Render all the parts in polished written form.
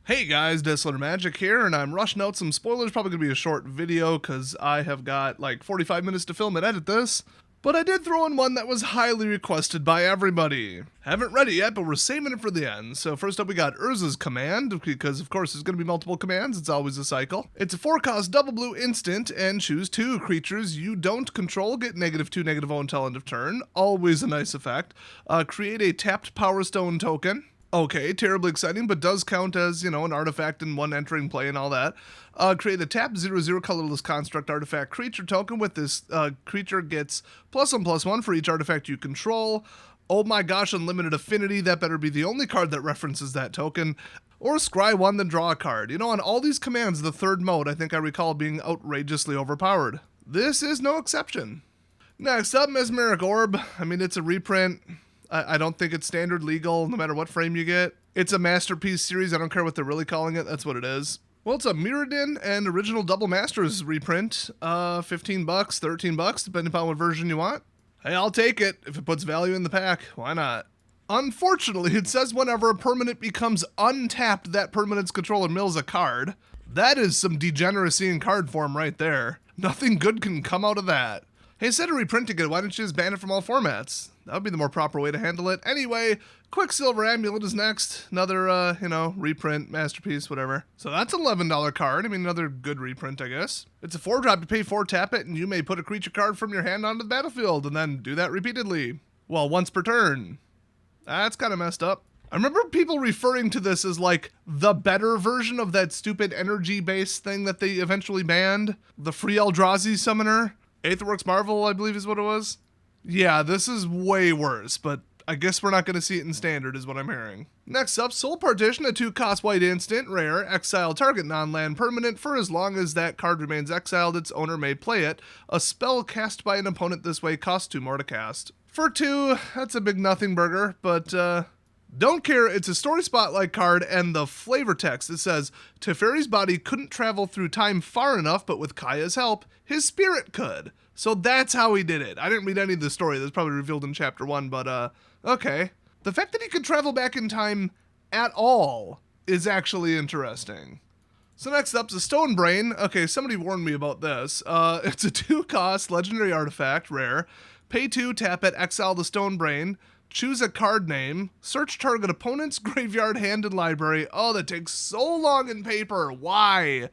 Hey guys, Disler Magic here, and I'm rushing out some spoilers. Probably gonna be a short video because I have got like 45 minutes to film and edit this. But I did throw in one that was highly requested by everybody. Haven't read it yet, but we're saving it for the end. So first up we got Urza's Command, because of course there's going to be multiple commands, it's always a cycle. It's a 4-cost double blue instant, and choose 2 creatures you don't control, get -2, -0 until end of turn. Always a nice effect. Create a tapped Power Stone token. Okay, terribly exciting, but does count as, an artifact and one entering play and all that. Create a tap 0/0 colorless construct artifact creature token. With this, creature gets +1/+1 for each artifact you control. Oh my gosh, unlimited affinity. That better be the only card that references that token. Or scry 1, then draw a card. On all these commands, the third mode, I think I recall being outrageously overpowered. This is no exception. Next up, Mesmeric Orb. I mean, it's a reprint. I don't think it's standard legal, no matter what frame you get. It's a Masterpiece series, I don't care what they're really calling it, that's what it is. Well, it's a Mirrodin and original Double Masters reprint. $15, $13, depending upon what version you want. Hey, I'll take it. If it puts value in the pack, why not? Unfortunately, it says whenever a permanent becomes untapped, that permanent's controller mills a card. That is some degeneracy in card form right there. Nothing good can come out of that. Hey, instead of reprinting it, why don't you just ban it from all formats? That would be the more proper way to handle it. Anyway, Quicksilver Amulet is next. Another, reprint, Masterpiece, whatever. So that's an $11 card. I mean, another good reprint, I guess. It's a 4-drop. You pay 4, tap it, and you may put a creature card from your hand onto the battlefield, and then do that repeatedly. Well, once per turn. That's kind of messed up. I remember people referring to this as, like, the better version of that stupid energy-based thing that they eventually banned. The free Eldrazi summoner. Aetherworks Marvel, I believe is what it was. Yeah, this is way worse, but I guess we're not going to see it in standard is what I'm hearing. Next up, Soul Partition, a 2-cost white instant, rare, exile target non-land permanent. For as long as that card remains exiled, its owner may play it. A spell cast by an opponent this way costs 2 more to cast. For 2, that's a big nothing burger, but don't care, it's a story spotlight card, and the flavor text, it says, Teferi's body couldn't travel through time far enough, but with Kaya's help, his spirit could. So that's how he did it. I didn't read any of the story, that's probably revealed in chapter 1, but okay. The fact that he could travel back in time at all is actually interesting. So next up's a Stone Brain. Okay, somebody warned me about this. It's a 2-cost legendary artifact, rare. Pay 2, tap it, exile the Stone Brain. Choose a card name, search target opponent's graveyard, hand, and library. Oh, that takes so long in paper. Why?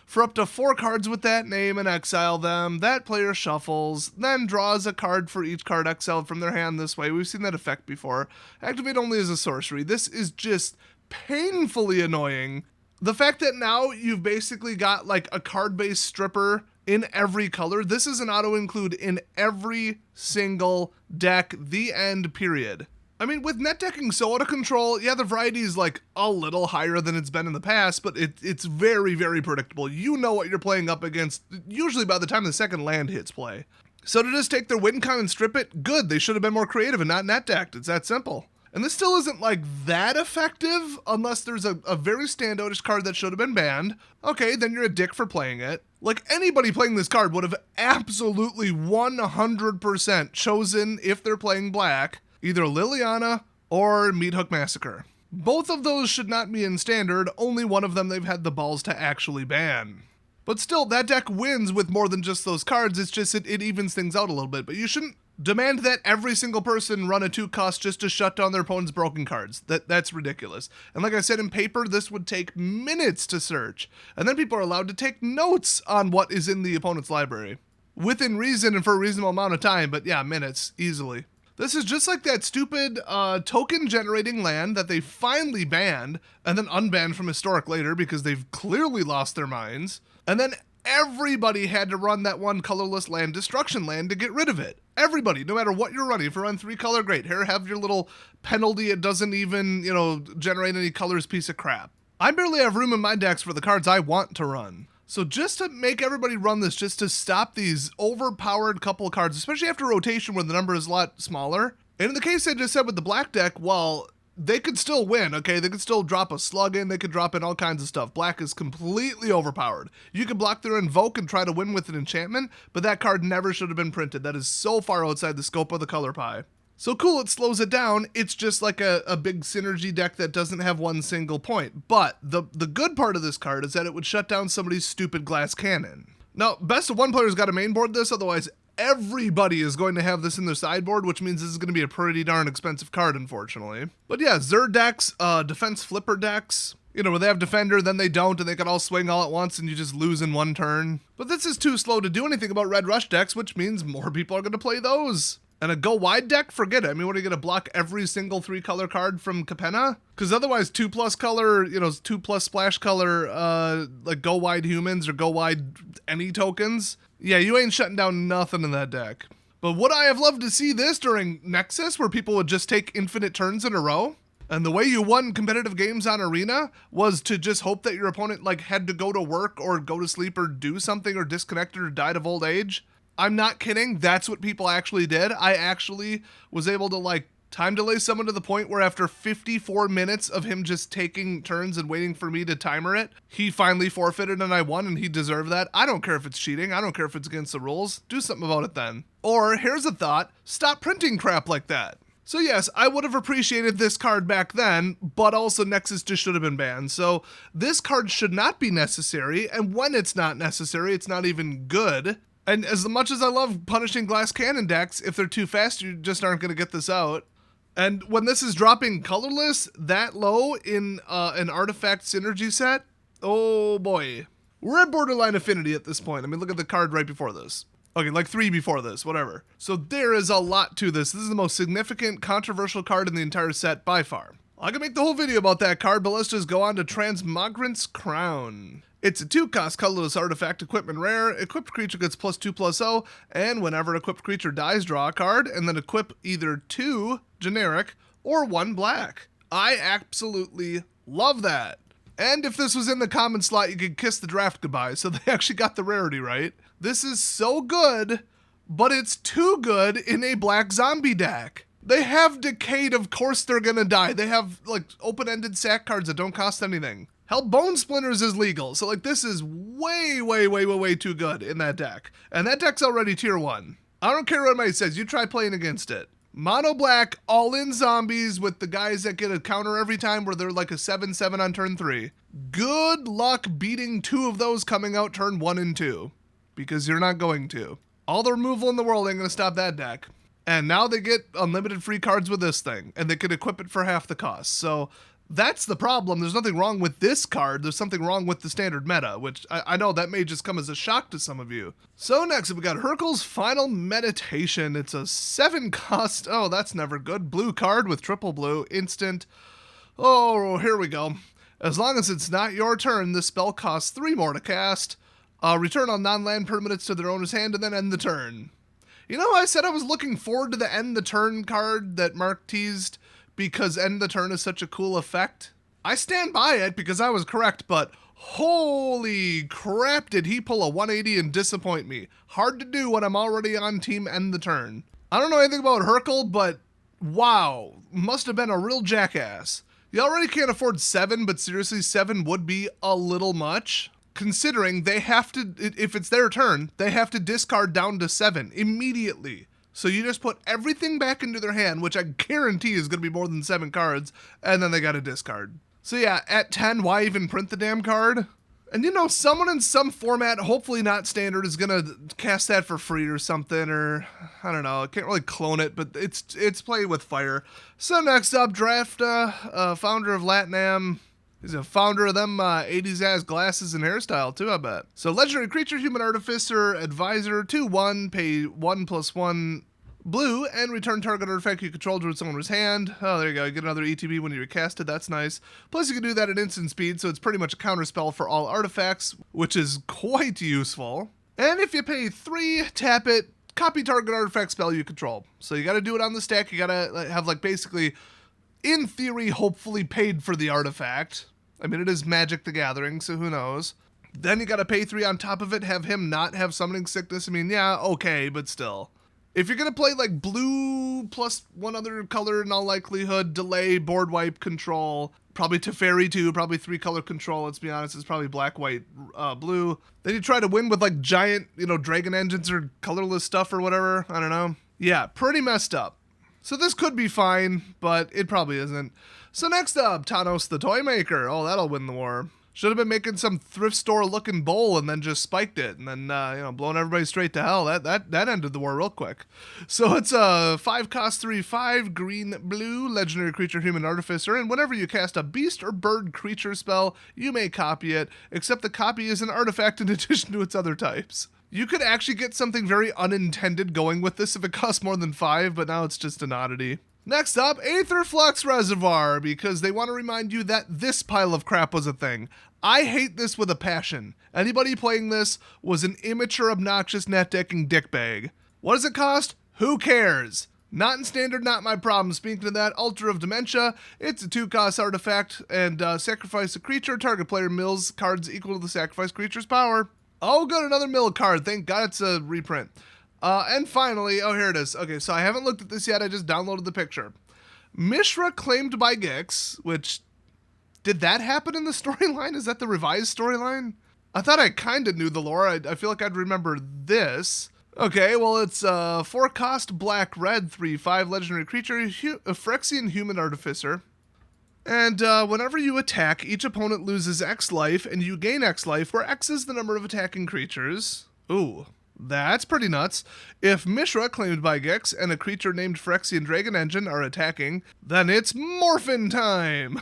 For up to 4 cards with that name and exile them, that player shuffles, then draws a card for each card exiled from their hand this way. We've seen that effect before. Activate only as a sorcery. This is just painfully annoying. The fact that now you've basically got like a card-based stripper in every color. This is an auto-include in every single deck, the end, period. I mean, with net decking so out of control, yeah, the variety is like a little higher than it's been in the past, but it's very, very predictable. You know what you're playing up against, usually by the time the second land hits play. So to just take their win con and strip it, good. They should have been more creative and not net decked. It's that simple. And this still isn't like that effective unless there's a very standoutish card that should have been banned. Okay, then you're a dick for playing it. Like, anybody playing this card would have absolutely 100% chosen, if they're playing black, either Liliana or Meathook Massacre. Both of those should not be in standard, only one of them they've had the balls to actually ban. But still, that deck wins with more than just those cards, it's just it evens things out a little bit, but you shouldn't demand that every single person run a 2-cost just to shut down their opponent's broken cards. That's ridiculous. And like I said, in paper, this would take minutes to search. And then people are allowed to take notes on what is in the opponent's library. Within reason and for a reasonable amount of time, but yeah, minutes, easily. This is just like that stupid token-generating land that they finally banned and then unbanned from Historic later because they've clearly lost their minds. And then everybody had to run that one colorless land, Destruction Land, to get rid of it. Everybody, no matter what you're running. If you run 3-color, great. Here, have your little penalty. It doesn't even, generate any colors piece of crap. I barely have room in my decks for the cards I want to run. So just to make everybody run this, just to stop these overpowered couple of cards, especially after rotation where the number is a lot smaller. And in the case I just said with the black deck, well, they could still win, okay? They could still drop a slug in, they could drop in all kinds of stuff. Black is completely overpowered. You can block their Invoke and try to win with an enchantment, but that card never should have been printed. That is so far outside the scope of the color pie. So cool, it slows it down. It's just like a big synergy deck that doesn't have one single point. But the good part of this card is that it would shut down somebody's stupid glass cannon. Now, best of one player's got to mainboard this, otherwise everybody is going to have this in their sideboard, which means this is going to be a pretty darn expensive card, unfortunately. But yeah, Zerd decks, defense flipper decks, you know, where they have defender, then they don't, and they can all swing all at once, and you just lose in one turn. But this is too slow to do anything about red rush decks, which means more people are going to play those. And a go wide deck, forget it. I mean, what are you going to block every single 3-color card from Capenna? Because otherwise 2+ color, you know, 2+ splash color, like go wide humans or go wide any tokens. Yeah, you ain't shutting down nothing in that deck. But would I have loved to see this during Nexus, where people would just take infinite turns in a row? And the way you won competitive games on Arena was to just hope that your opponent like had to go to work or go to sleep or do something or disconnected or died of old age. I'm not kidding. That's what people actually did. I actually was able to like time delay someone to the point where after 54 minutes of him just taking turns and waiting for me to timer it, he finally forfeited and I won, and he deserved that. I don't care if it's cheating. I don't care if it's against the rules. Do something about it then. Or here's a thought, stop printing crap like that. So yes, I would have appreciated this card back then, but also Nexus just should have been banned. So this card should not be necessary, and when it's not necessary, it's not even good. And as much as I love punishing glass cannon decks, if they're too fast, you just aren't going to get this out. And when this is dropping colorless that low in an artifact synergy set, oh boy. We're at borderline affinity at this point. I mean, look at the card right before this. Okay, like 3 before this, whatever. So there is a lot to this. This is the most significant, controversial card in the entire set by far. I can make the whole video about that card, but let's just go on to Transmogrant's Crown. It's a 2-cost colorless artifact, equipment rare. Equipped creature gets +2/+0, and whenever equipped creature dies, draw a card, and then equip either 2 generic or 1 black. I absolutely love that. And if this was in the common slot, you could kiss the draft goodbye, so they actually got the rarity right. This is so good, but it's too good in a black zombie deck. They have Decayed, of course they're gonna die. They have like open-ended sack cards that don't cost anything. Hell, Bone Splinters is legal, so like this is way too good in that deck. And that deck's already tier 1. I don't care what anybody says, you try playing against it. Mono black, all-in zombies with the guys that get a counter every time where they're like a 7/7 on turn 3. Good luck beating 2 of those coming out turn 1 and 2. Because you're not going to. All the removal in the world ain't gonna stop that deck. And now they get unlimited free cards with this thing, and they can equip it for half the cost. So that's the problem. There's nothing wrong with this card. There's something wrong with the standard meta, which I know that may just come as a shock to some of you. So next we got Hurkyl's Final Meditation. It's a 7-cost, oh that's never good, blue card with triple blue, instant. Oh, here we go. As long as it's not your turn, this spell costs 3 more to cast. Return all non-land permanents to their owner's hand and then end the turn. You know, I said I was looking forward to the end the turn card that Mark teased because end the turn is such a cool effect. I stand by it because I was correct, but holy crap did he pull a 180 and disappoint me. Hard to do when I'm already on team end the turn. I don't know anything about Hurkyl, but wow, must have been a real jackass. You already can't afford 7, but seriously 7 would be a little much. Considering they have to, if it's their turn, they have to discard down to 7 immediately. So you just put everything back into their hand, which I guarantee is going to be more than 7 cards, and then they got to discard. So yeah, at 10, why even print the damn card? And you know, someone in some format, hopefully not standard, is going to cast that for free or something, or I don't know, I can't really clone it, but it's played with fire. So next up, draft founder of Latinam. He's a founder of them 80s ass glasses and hairstyle too, I bet. So legendary creature, human artificer, advisor, 2/1, pay 1/1 blue, and return target artifact you control to its owner's hand. Oh, there you go. You get another ETB when you recast it. That's nice. Plus you can do that at instant speed, so it's pretty much a counter spell for all artifacts, which is quite useful. And if you pay 3, tap it, copy target artifact spell you control. So you gotta do it on the stack. You gotta have like basically, in theory, hopefully paid for the artifact. I mean, it is Magic the Gathering, so who knows. Then you gotta pay 3 on top of it, have him not have Summoning Sickness. I mean, yeah, okay, but still. If you're gonna play like blue plus 1 other color in all likelihood, delay, board wipe, control, probably Teferi too, probably 3 color control, let's be honest, it's probably black, white, blue. Then you try to win with like giant, you know, dragon engines or colorless stuff or whatever, I don't know. Yeah, pretty messed up. So this could be fine, but it probably isn't. So next up, Thanos the Toy Maker. Oh, that'll win the war. Should have been making some thrift store looking bowl and then just spiked it and then, blowing everybody straight to hell. That ended the war real quick. So it's a 5 cost 3/5 green blue legendary creature human artificer, and whenever you cast a beast or bird creature spell, you may copy it, except the copy is an artifact in addition to its other types. You could actually get something very unintended going with this if it costs more than 5, but now it's just an oddity. Next up, Aether Flux Reservoir, because they want to remind you that this pile of crap was a thing. I hate this with a passion. Anybody playing this was an immature, obnoxious, net-decking dickbag. What does it cost? Who cares? Not in standard, not my problem. Speaking of that, Altar of Dementia, it's a 2-cost artifact, and sacrifice a creature, target player mills cards equal to the sacrificed creature's power. Oh, good, another mill card. Thank God it's a reprint. And finally, oh, here it is. Okay, so I haven't looked at this yet. I just downloaded the picture. Mishra claimed by Gix, which, did that happen in the storyline? Is that the revised storyline? I thought I kind of knew the lore. I feel like I'd remember this. Okay, well, it's 4-cost black-red 3/5 legendary creature, a Phyrexian human artificer. And whenever you attack, each opponent loses X life, and you gain X life, where X is the number of attacking creatures. Ooh. That's pretty nuts. If Mishra, claimed by Gix, and a creature named Phyrexian Dragon Engine are attacking, then it's Morphin time!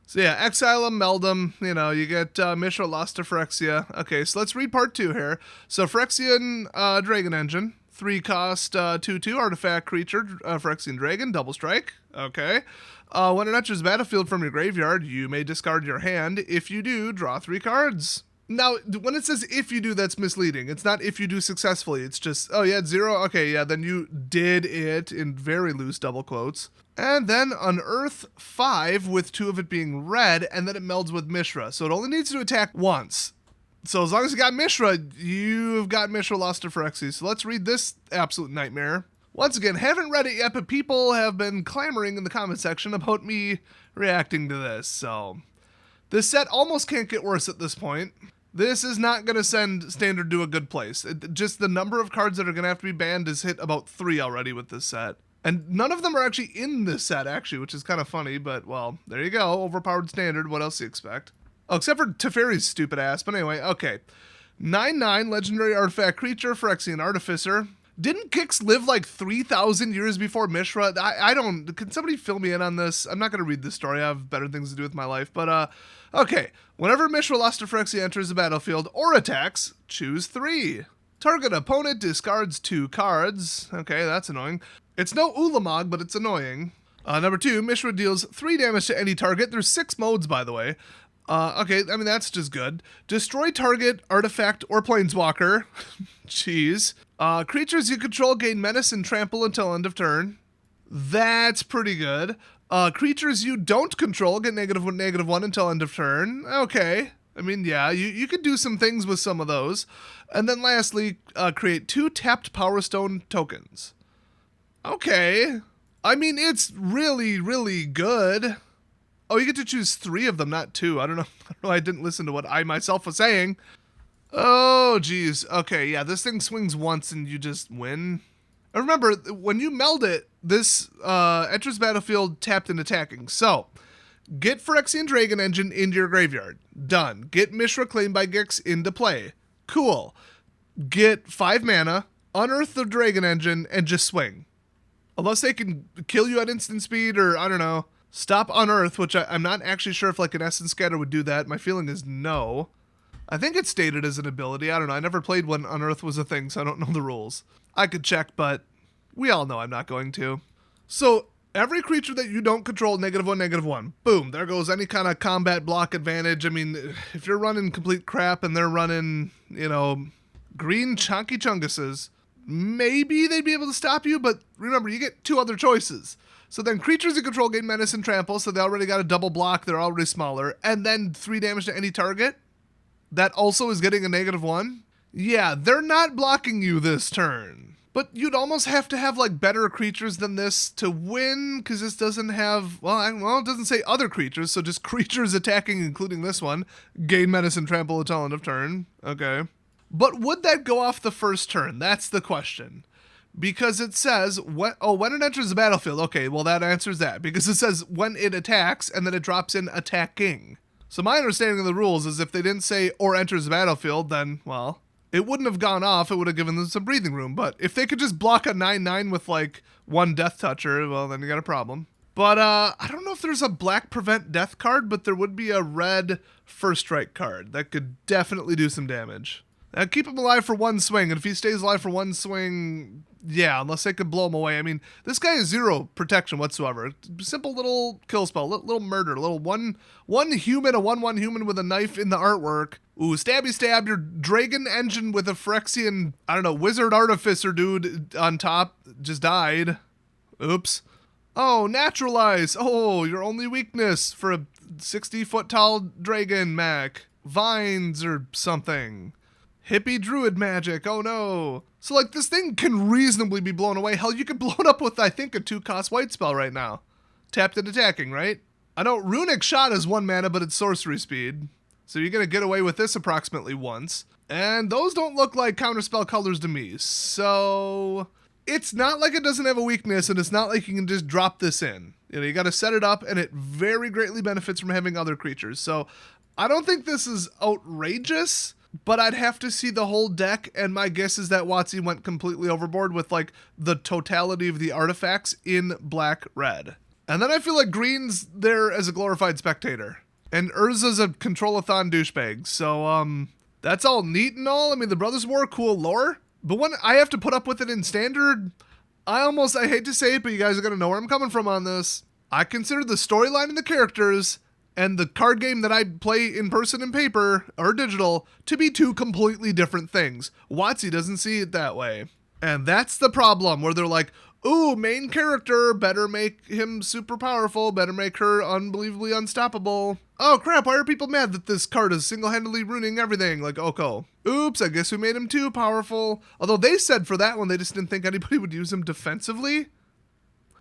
So yeah, exile them, meld them, you get Mishra lost to Phyrexia. Okay, so let's read part 2 here. So Phyrexian Dragon Engine, 3-cost 2/2 artifact creature, Phyrexian Dragon, double strike. Okay. When it enters the battlefield from your graveyard, you may discard your hand. If you do, draw 3 cards. Now, when it says if you do, that's misleading. It's not if you do successfully. It's just, oh, yeah, 0. Okay, yeah, then you did it in very loose double quotes. And then unearth 5 with 2 of it being red, and then it melds with Mishra. So it only needs to attack once. So as long as you got Mishra, you've got Mishra lost to Phyrexia. So let's read this absolute nightmare. Once again, haven't read it yet, but people have been clamoring in the comment section about me reacting to this. So this set almost can't get worse at this point. This is not going to send Standard to a good place. Just the number of cards that are going to have to be banned has hit about 3 already with this set. And none of them are actually in this set, actually, which is kind of funny, but, well, there you go. Overpowered Standard. What else do you expect? Oh, except for Teferi's stupid ass. But anyway, okay. 9/9 legendary artifact creature, Phyrexian Artificer. Didn't Gix live like 3,000 years before Mishra? I don't... Can somebody fill me in on this? I'm not going to read this story. I have better things to do with my life. But, okay. Whenever Mishra lost to Phyrexia enters the battlefield or attacks, choose 3. Target opponent discards 2 cards. Okay, that's annoying. It's no Ulamog, but it's annoying. Number 2, Mishra deals 3 damage to any target. There's 6 modes, by the way. Okay, I mean, that's just good. Destroy target, artifact, or planeswalker. Jeez. Creatures you control gain menace and trample until end of turn. That's pretty good. Creatures you don't control get -1/-1 until end of turn. Okay. I mean, yeah, you could do some things with some of those. And then lastly, create 2 tapped Power Stone tokens. Okay. I mean, it's really, really good. Oh, you get to choose 3 of them, not 2. I don't know. I didn't listen to what I myself was saying. Oh, geez. Okay, yeah, this thing swings once and you just win. And remember, when you meld it, this enters battlefield tapped and attacking. So, get Phyrexian Dragon Engine into your graveyard. Done. Get Mishra claimed by Gix into play. Cool. Get 5 mana, unearth the Dragon Engine, and just swing. Unless they can kill you at instant speed or, I don't know, stop unearth, which I'm not actually sure if like an Essence Scatter would do that. My feeling is no. I think it's stated as an ability. I don't know. I never played when unearth was a thing, so I don't know the rules. I could check, but we all know I'm not going to. So every creature that you don't control, -1/-1. Boom, there goes any kind of combat block advantage. I mean, if you're running complete crap and they're running, green chunky chunguses, maybe they'd be able to stop you, but remember, you get 2 other choices. So then creatures you control gain menace and trample, so they already got a double block, they're already smaller, and then 3 damage to any target. That also is getting a -1. Yeah, they're not blocking you this turn. But you'd almost have to have like better creatures than this to win, because this doesn't have, well, it doesn't say other creatures, so just creatures attacking, including this one, gain menace and trample until end of turn. Okay. But would that go off the first turn? That's the question. because it says, when it enters the battlefield. Okay, well, that answers that, because it says when it attacks, and then it drops in attacking. So my understanding of the rules is if they didn't say or enters the battlefield, then, well, it wouldn't have gone off. It would have given them some breathing room. But if they could just block a 9/9 with, like, one Death Toucher, well, then you got a problem. But I don't know if there's a black Prevent Death card, but there would be a red First Strike card that could definitely do some damage. Keep him alive for one swing, and if he stays alive for one swing, yeah, unless they could blow him away. I mean, this guy has 0 protection whatsoever. Simple little kill spell, little murder, little one human, a 1/1 human with a knife in the artwork. Ooh, stabby stab, your Dragon Engine with a Phyrexian, I don't know, Wizard Artificer dude on top just died. Oops. Oh, Naturalize. Oh, your only weakness for a 60-foot tall dragon mech. Vines or something. Hippie druid magic, oh no. So, like, this thing can reasonably be blown away. Hell, you could blow it up with, I think, a 2-cost white spell right now. Tapped and attacking, right? I know Runic Shot is 1 mana, but it's sorcery speed. So you're gonna get away with this approximately once. And those don't look like counterspell colors to me. So it's not like it doesn't have a weakness, and it's not like you can just drop this in. You know, you gotta set it up, and it very greatly benefits from having other creatures. So I don't think this is outrageous, but I'd have to see the whole deck, and my guess is that WOTC went completely overboard with, like, the totality of the artifacts in black-red. And then I feel like green's there as a glorified spectator. And Urza's a control-a-thon douchebag, so, that's all neat and all. I mean, the Brothers War, cool lore, but when I have to put up with it in standard, I hate to say it, but you guys are gonna know where I'm coming from on this. I consider the storyline and the characters and the card game that I play in person and paper, or digital, to be 2 completely different things. WOTC doesn't see it that way. And that's the problem, where they're like, ooh, main character, better make him super powerful, better make her unbelievably unstoppable. Oh crap, why are people mad that this card is single-handedly ruining everything, like Oko? Oops, I guess we made him too powerful. Although they said for that one, they just didn't think anybody would use him defensively.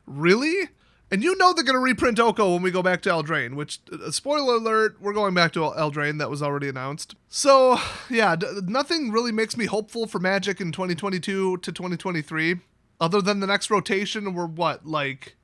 Really? And you know they're going to reprint Oko when we go back to Eldraine, which, spoiler alert, we're going back to Eldraine, that was already announced. So, yeah, nothing really makes me hopeful for Magic in 2022 to 2023, other than the next rotation. We're what, like,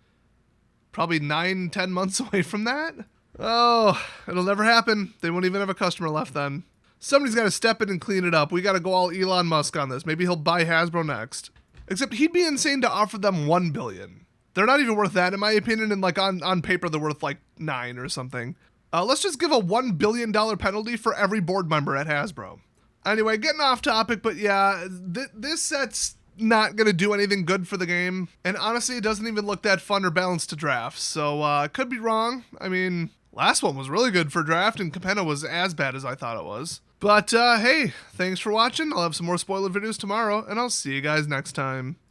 probably 9-10 months away from that? Oh, it'll never happen. They won't even have a customer left then. Somebody's got to step in and clean it up. We got to go all Elon Musk on this. Maybe he'll buy Hasbro next. Except he'd be insane to offer them $1 billion. They're not even worth that, in my opinion, and like on paper, they're worth like 9 or something. Let's just give a $1 billion penalty for every board member at Hasbro. Anyway, getting off topic, but yeah, this set's not going to do anything good for the game. And honestly, it doesn't even look that fun or balanced to draft. So, I could be wrong. I mean, last one was really good for draft, and Capenna was as bad as I thought it was. But, hey, thanks for watching. I'll have some more spoiler videos tomorrow, and I'll see you guys next time.